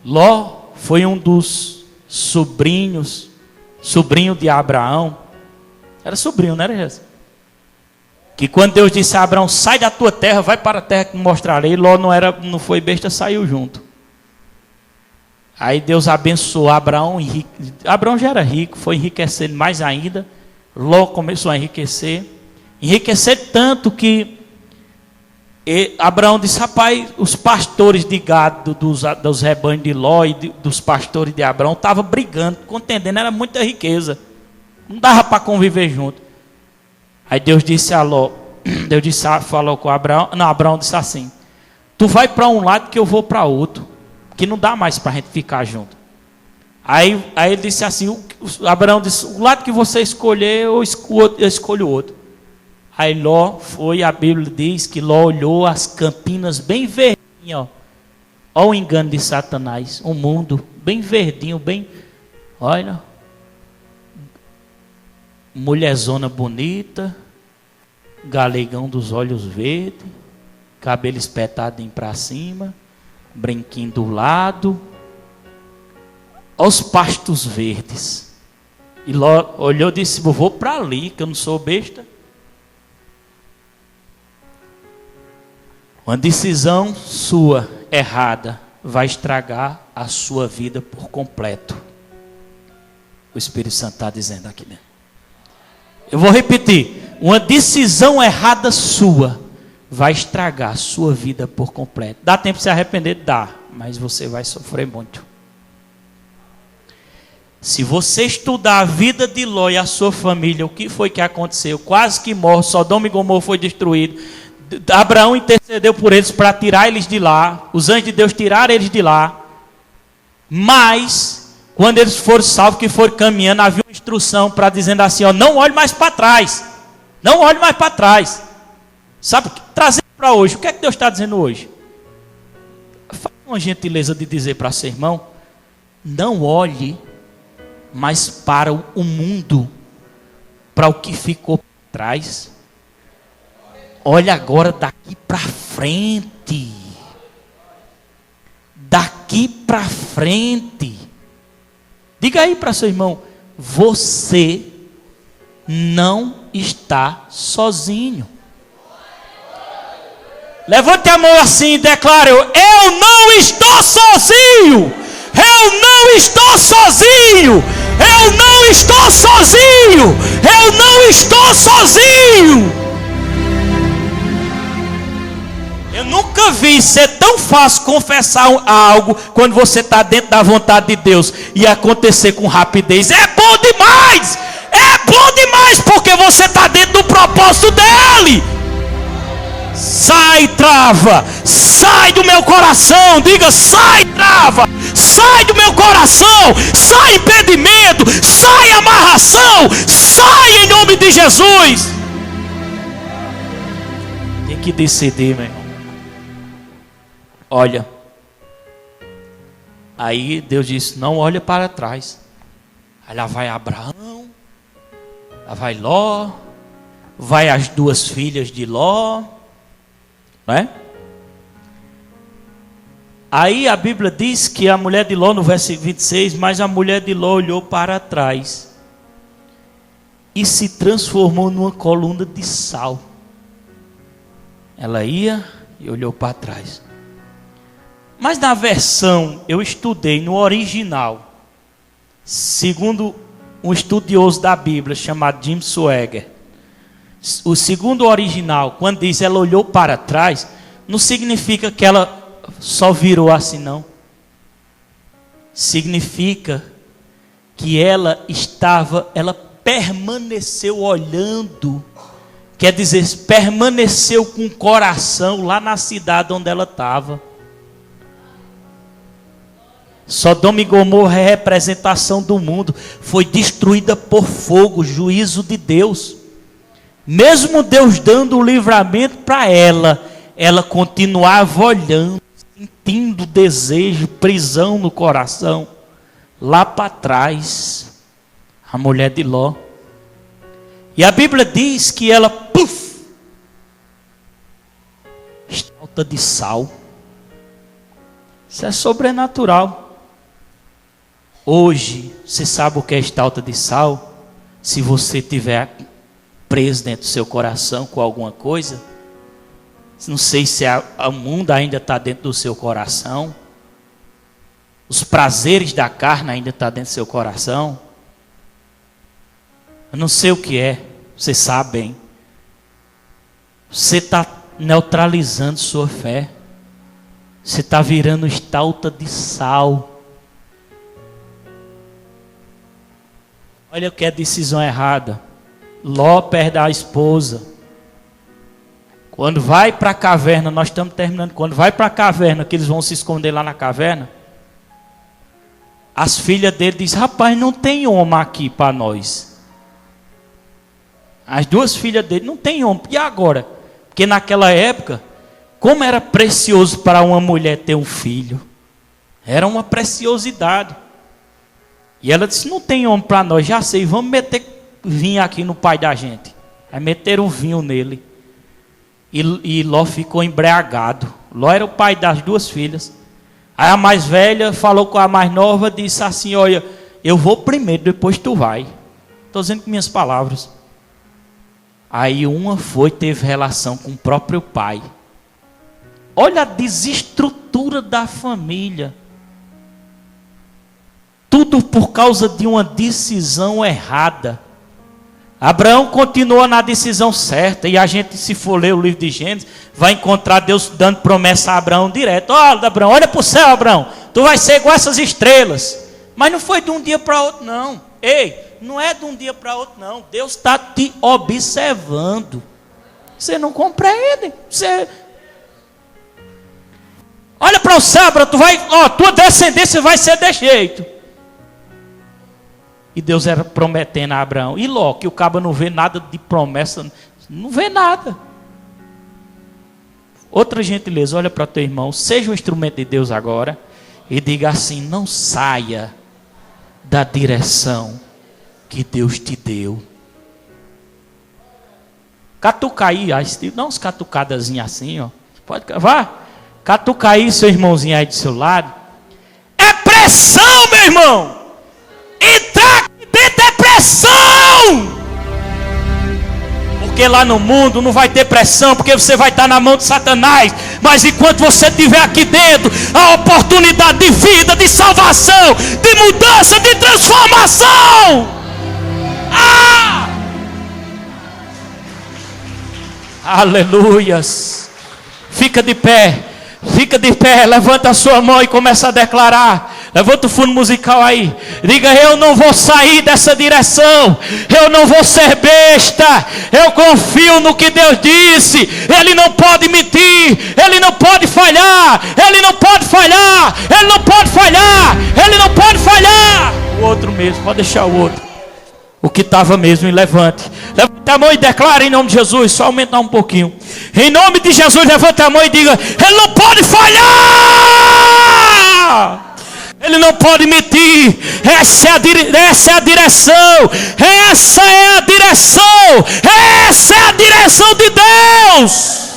A: Ló foi um dos sobrinho de Abraão. Era sobrinho, não era Jesus? Que quando Deus disse a Abraão, sai da tua terra, vai para a terra que me mostrarei. Ló não foi besta, saiu junto. Aí Deus abençoou Abraão. Abraão já era rico, foi enriquecendo mais ainda. Ló começou a enriquecer. Enriquecer tanto que Abraão disse: rapaz, os pastores de gado dos rebanhos de Ló e dos pastores de Abraão estavam brigando, contendendo, era muita riqueza. Não dava para conviver junto. Aí Deus disse a Ló, falou com Abraão, não, Abraão disse assim: tu vai para um lado que eu vou para outro, que não dá mais para a gente ficar junto. Aí ele disse assim, Abraão disse: o lado que você escolher, eu escolho o outro. Aí Ló foi, a Bíblia diz que Ló olhou as campinas bem verdinhas, olha o engano de Satanás, um mundo bem verdinho, bem, olha, mulherzona bonita, galegão dos olhos verdes, cabelo espetadinho para cima, brinquinho do lado, aos pastos verdes. E Ló olhou e disse: vou para ali, que eu não sou besta. Uma decisão sua errada vai estragar a sua vida por completo. O Espírito Santo está dizendo aqui dentro. Eu vou repetir. Uma decisão errada sua vai estragar a sua vida por completo. Dá tempo de se arrepender? Dá. Mas você vai sofrer muito. Se você estudar a vida de Ló e a sua família, o que foi que aconteceu? Quase que morre, Sodoma e Gomorra foi destruído. Abraão intercedeu por eles para tirar eles de lá. Os anjos de Deus tiraram eles de lá. Mas, quando eles foram salvos, que foram caminhando, havia uma instrução para dizendo assim: ó, não olhe mais para trás. Não olhe mais para trás. Sabe, trazendo para hoje, o que é que Deus está dizendo hoje? Faça uma gentileza de dizer para seu irmão: não olhe mais para o mundo, para o que ficou para trás. Olha agora daqui para frente. Daqui para frente. Diga aí para seu irmão: você não está sozinho. Levante a mão assim e declare: eu não estou sozinho. Eu não estou sozinho. Eu não estou sozinho. Eu não estou sozinho. Eu nunca vi ser tão fácil confessar algo quando você está dentro da vontade de Deus e acontecer com rapidez. É bom demais! É bom demais porque você está dentro do propósito dele. Sai, trava! Sai do meu coração! Diga: sai, trava! Sai do meu coração! Sai, impedimento! Sai, amarração! Sai em nome de Jesus! Tem que decidir, meu irmão. Olha, aí Deus disse: não olha para trás. Aí lá vai Abraão, lá vai Ló, vai as duas filhas de Ló, não é? Aí a Bíblia diz que a mulher de Ló, no verso 26, mas a mulher de Ló olhou para trás e se transformou numa coluna de sal. Ela ia e olhou para trás. Mas na versão, eu estudei no original, segundo um estudioso da Bíblia chamado Jim Swagger, o segundo original, quando diz ela olhou para trás, não significa que ela só virou assim, não. Significa que ela permaneceu olhando, quer dizer, permaneceu com o coração lá na cidade onde ela estava. Sodoma e Gomorra é representação do mundo, foi destruída por fogo, juízo de Deus. Mesmo Deus dando o livramento para ela, ela continuava olhando, sentindo desejo, prisão no coração. Lá para trás, a mulher de Ló. E a Bíblia diz que ela, estalta de sal. Isso é sobrenatural. Hoje, você sabe o que é estalta de sal? Se você tiver preso dentro do seu coração com alguma coisa, não sei se o mundo ainda está dentro do seu coração, Os prazeres da carne ainda estão dentro do seu coração. Eu não sei o que é, você sabe bem. Você está neutralizando sua fé. Você está virando estalta de sal. Olha o que é decisão errada. Ló perde a esposa. Quando vai para a caverna, nós estamos terminando. Quando vai para a caverna, que eles vão se esconder lá na caverna, as filhas dele dizem: rapaz, não tem homem aqui para nós. As duas filhas dele: não tem homem. E agora? Porque naquela época, como era precioso para uma mulher ter um filho. Era uma preciosidade. E ela disse: não tem homem para nós, já sei, vamos meter vinho aqui no pai da gente. Aí meteram vinho nele. E Ló ficou embriagado. Ló era o pai das duas filhas. Aí a mais velha falou com a mais nova, disse assim: olha, eu vou primeiro, depois tu vai. Estou dizendo com minhas palavras. Aí uma teve relação com o próprio pai. Olha a desestrutura da família. Tudo por causa de uma decisão errada. Abraão continua na decisão certa. E a gente, se for ler o livro de Gênesis, vai encontrar Deus dando promessa a Abraão direto. Olha, Abraão, olha para o céu, Abraão. Tu vai ser igual essas estrelas. Mas não foi de um dia para outro, não. Ei, não é de um dia para outro, não. Deus está te observando. Você não compreende. Olha para o céu, Abraão. Tua descendência vai ser desse jeito. E Deus era prometendo a Abraão. E Ló, que o cabo não vê nada de promessa, não vê nada. Outra gentileza, olha para teu irmão, seja um instrumento de Deus agora, e diga assim: não saia da direção que Deus te deu. Catuca aí, dá uns catucadazinhos assim, ó. Pode, vá, catuca aí seu irmãozinho aí do seu lado. É pressão, meu irmão. Entrar aqui dentro é pressão. Porque lá no mundo não vai ter pressão, porque você vai estar na mão de Satanás. Mas enquanto você estiver aqui dentro, a oportunidade de vida, de salvação, de mudança, de transformação. Aleluias. Fica de pé, levanta a sua mão e começa a declarar. Levanta o fundo musical aí. Diga: eu não vou sair dessa direção. Eu não vou ser besta. Eu confio no que Deus disse. Ele não pode mentir. Ele não pode falhar. Ele não pode falhar. Ele não pode falhar. Ele não pode falhar. O outro mesmo, pode deixar o outro. O que estava mesmo, e levante. Levanta a mão e declara em nome de Jesus. Só aumentar um pouquinho. Em nome de Jesus, levanta a mão e diga: ele não pode falhar. Ele não pode mentir. Essa é a direção. Essa é a direção. Essa é a direção de Deus.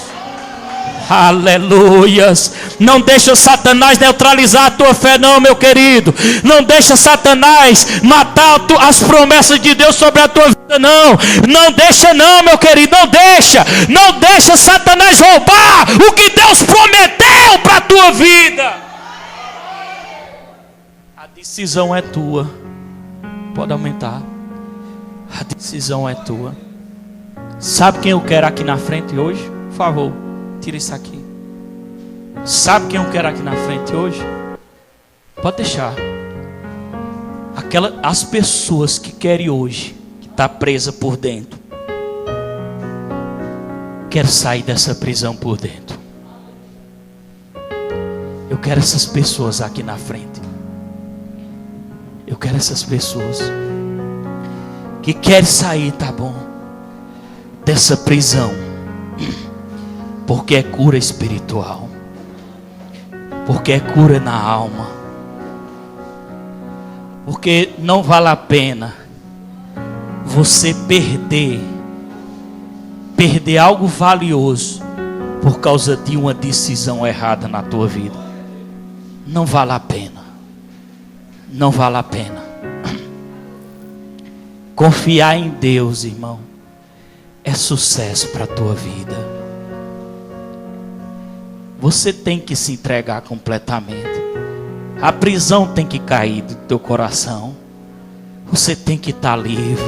A: Aleluias. Não deixa Satanás neutralizar a tua fé, não, meu querido. Não deixa Satanás matar as promessas de Deus sobre a tua vida, não. Não deixa, não, meu querido. Não deixa. Não deixa Satanás roubar o que Deus prometeu para a tua vida. A decisão é tua. Pode aumentar. A decisão é tua. Sabe quem eu quero aqui na frente hoje? Por favor, tira isso aqui. Sabe quem eu quero aqui na frente hoje? Pode deixar. As pessoas que querem hoje, que está presa por dentro, quer sair dessa prisão por dentro. Eu quero essas pessoas aqui na frente. Eu quero essas pessoas que querem sair, tá bom, dessa prisão, porque é cura espiritual, porque é cura na alma, porque não vale a pena você perder algo valioso por causa de uma decisão errada na tua vida. Não vale a pena. Não vale a pena. Confiar em Deus, irmão, é sucesso para a tua vida. Você tem que se entregar completamente. A prisão tem que cair do teu coração. Você tem que estar livre.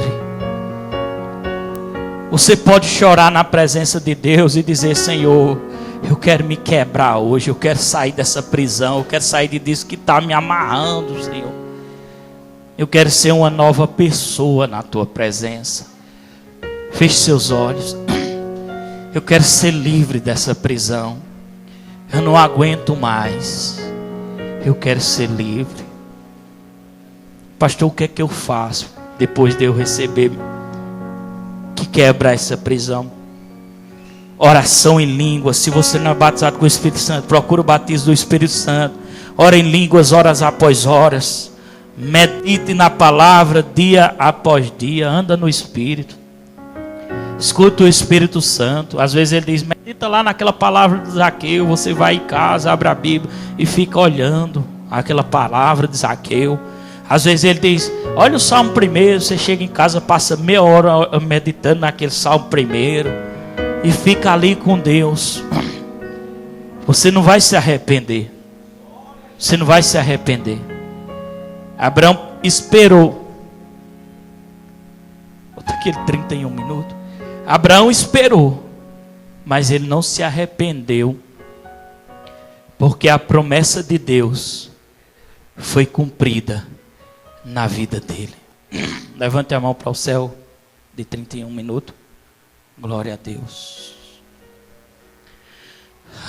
A: Você pode chorar na presença de Deus e dizer: Senhor, eu quero me quebrar hoje. Eu quero sair dessa prisão. Eu quero sair disso que está me amarrando, Senhor. Eu quero ser uma nova pessoa na tua presença. Feche seus olhos. Eu quero ser livre dessa prisão. Eu não aguento mais. Eu quero ser livre. Pastor, o que é que eu faço depois de eu receber que quebra essa prisão? Oração em línguas. Se você não é batizado com o Espírito Santo, procura o batismo do Espírito Santo. Ora em línguas, horas após horas. Medite na palavra dia após dia. Anda no Espírito. Escuta o Espírito Santo. Às vezes ele diz: medita lá naquela palavra de Zaqueu. Você vai em casa, abre a Bíblia e fica olhando aquela palavra de Zaqueu. Às vezes ele diz: olha o Salmo primeiro. Você chega em casa, passa meia hora meditando naquele Salmo primeiro e fica ali com Deus. Você não vai se arrepender. Você não vai se arrepender. Abraão esperou. Bota aquele 31 minutos. Abraão esperou, mas ele não se arrependeu, porque a promessa de Deus foi cumprida na vida dele. Levante a mão para o céu de 31 minutos. Glória a Deus.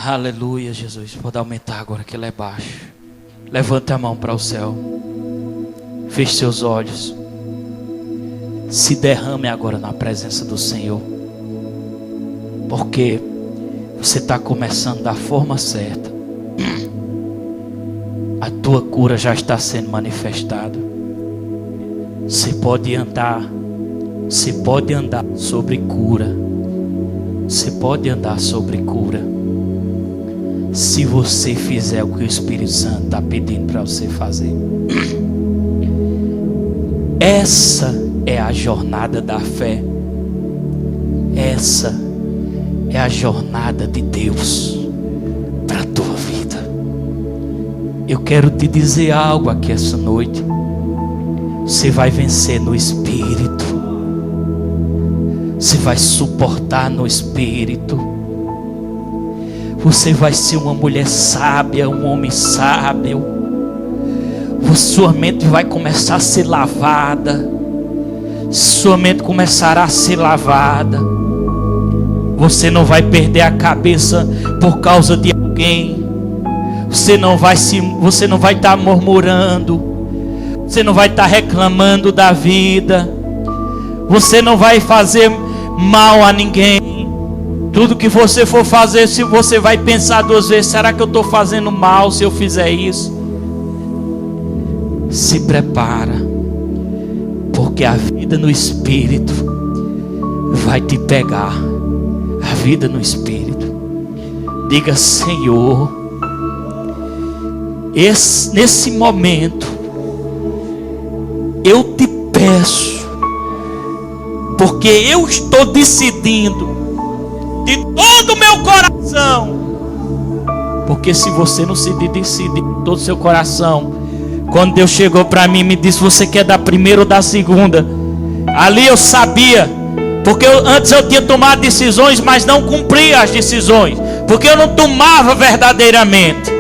A: Aleluia, Jesus. Pode aumentar agora que ele é baixo. Levante a mão para o céu. Feche seus olhos. Se derrame agora na presença do Senhor. Porque você está começando da forma certa. A tua cura já está sendo manifestada. Você pode andar sobre cura. Você pode andar sobre cura. Se você fizer o que o Espírito Santo está pedindo para você fazer. Essa é a jornada da fé. Essa é a jornada de Deus para a tua vida. Eu quero te dizer algo aqui essa noite. Você vai vencer no Espírito. Você vai suportar no Espírito. Você vai ser uma mulher sábia, um homem sábio. Sua mente vai começar a ser lavada. Sua mente começará a ser lavada. Você não vai perder a cabeça por causa de alguém. Você não vai estar murmurando. Você não vai estar reclamando da vida. Você não vai fazer mal a ninguém. Tudo que você for fazer, se você vai pensar duas vezes: será que eu estou fazendo mal se eu fizer isso? Se prepara, porque a vida no Espírito vai te pegar. A vida no Espírito. Diga: Senhor, nesse momento eu te peço, porque eu estou decidindo de todo o meu coração. Porque se você não se decidir de todo o seu coração, quando Deus chegou para mim e me disse: você quer da primeira ou da segunda? Ali eu sabia, porque antes eu tinha tomado decisões, mas não cumpria as decisões, porque eu não tomava verdadeiramente.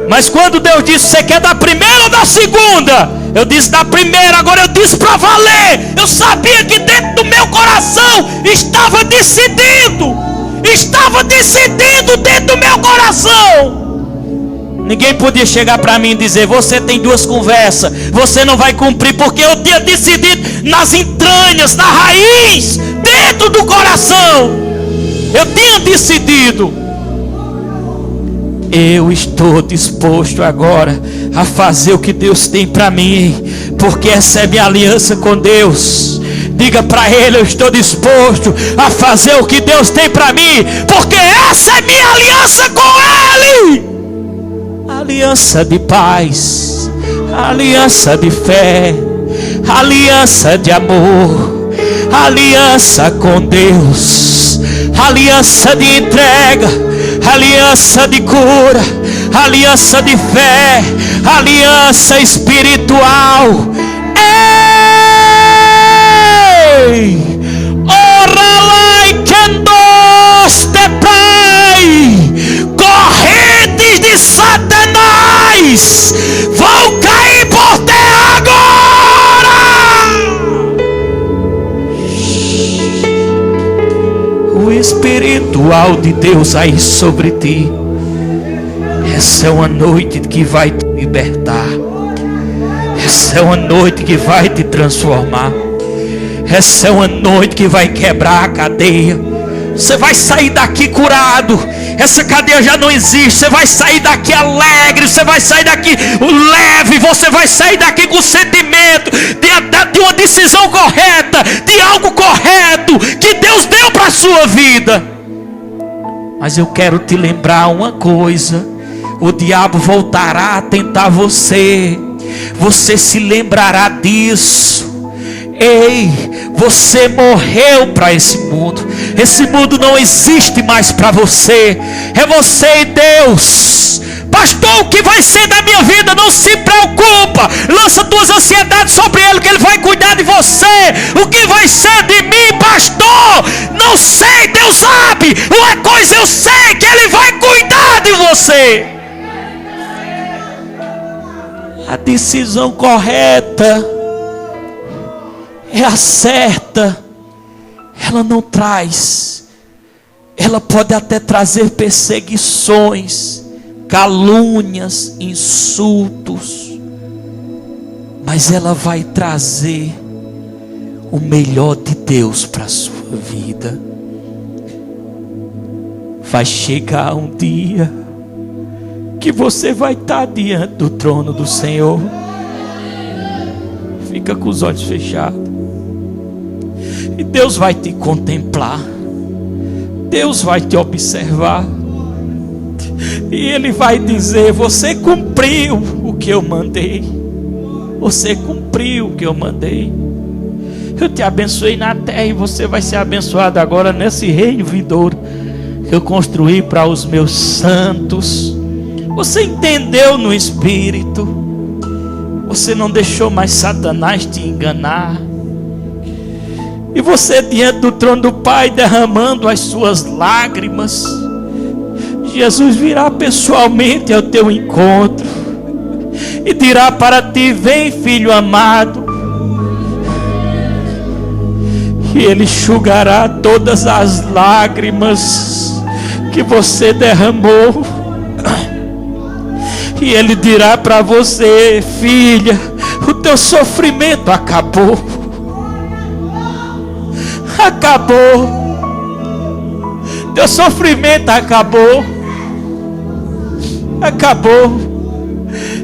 A: Mas quando Deus disse: você quer da primeira ou da segunda? Eu disse: da primeira. Agora eu disse para valer. Eu sabia que dentro do meu coração estava decidido. Estava decidido dentro do meu coração. Ninguém podia chegar para mim e dizer: você tem duas conversas, você não vai cumprir. Porque eu tinha decidido nas entranhas, na raiz, dentro do coração. Eu tinha decidido. Eu estou disposto agora a fazer o que Deus tem para mim, porque essa é minha aliança com Deus. Diga para Ele: eu estou disposto a fazer o que Deus tem para mim, porque essa é minha aliança com Ele. Aliança de paz, aliança de fé, aliança de amor, aliança com Deus, aliança de entrega, aliança de cura, aliança de fé, aliança espiritual. Ei! Ora lá e kendos de pai, correntes de Satanás vão cair por terra agora. O espiritual de Deus aí sobre ti. Essa é uma noite que vai te libertar. Essa é uma noite que vai te transformar. Essa é uma noite que vai quebrar a cadeia. Você vai sair daqui curado. Essa cadeia já não existe. Você vai sair daqui alegre. Você vai sair daqui leve. Você vai sair daqui com sentimento de uma decisão correta, de algo correto que Deus deu para a sua vida. Mas eu quero te lembrar uma coisa: o diabo voltará a tentar você. Você se lembrará disso. Ei, você morreu para esse mundo. Esse mundo não existe mais para você. É você e Deus. Pastor, o que vai ser da minha vida? Não se preocupa. Lança tuas ansiedades sobre Ele, que Ele vai cuidar de você. O que vai ser de mim, pastor? Não sei, Deus sabe. Uma coisa eu sei, que Ele vai cuidar de você. A decisão correta é a certa. Ela não traz, ela pode até trazer perseguições, calúnias, insultos, mas ela vai trazer o melhor de Deus para a sua vida. Vai chegar um dia que você vai estar diante do trono do Senhor. Fica com os olhos fechados. E Deus vai te contemplar. Deus vai te observar. E Ele vai dizer: você cumpriu o que eu mandei. Você cumpriu o que eu mandei. Eu te abençoei na terra e você vai ser abençoado agora nesse reino vindouro que eu construí para os meus santos. Você entendeu no Espírito. Você não deixou mais Satanás te enganar. E você diante do trono do Pai, derramando as suas lágrimas, Jesus virá pessoalmente ao teu encontro e dirá para ti: vem, filho amado. E Ele enxugará todas as lágrimas que você derramou. E Ele dirá para você: filha, o teu sofrimento acabou. Acabou. Teu sofrimento acabou. Acabou.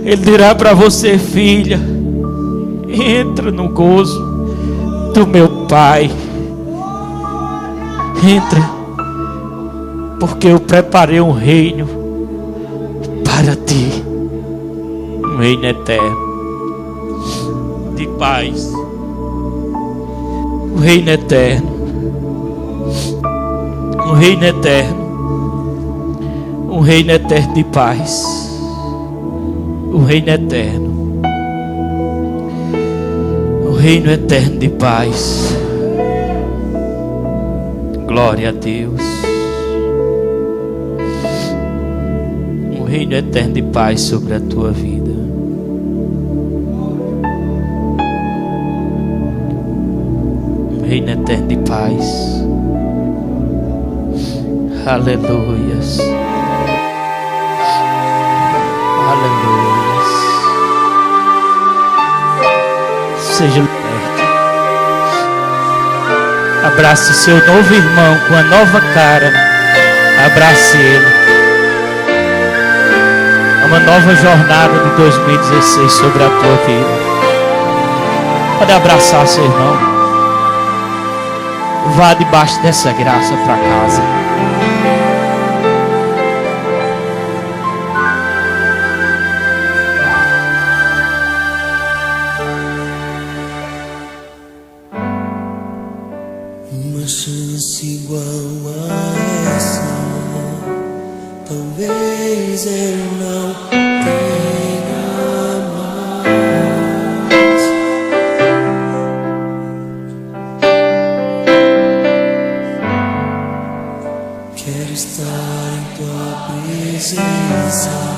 A: Ele dirá para você: filha, entra no gozo do meu Pai. Entra, porque eu preparei um reino para ti, um reino eterno de paz, um reino eterno, um reino eterno, um reino eterno de paz, um reino eterno, um reino eterno de paz. Glória a Deus. Um reino eterno de paz sobre a tua vida. Um reino eterno de paz. Aleluias. Aleluias. Seja liberto. Abrace seu novo irmão com a nova cara. Abrace ele. É uma nova jornada de 2016 sobre a tua vida. Pode abraçar seu irmão. Vá debaixo dessa graça para casa.
B: Uma chance igual a essa, talvez talvez eu não tenha mais. Quero estar em tua presença.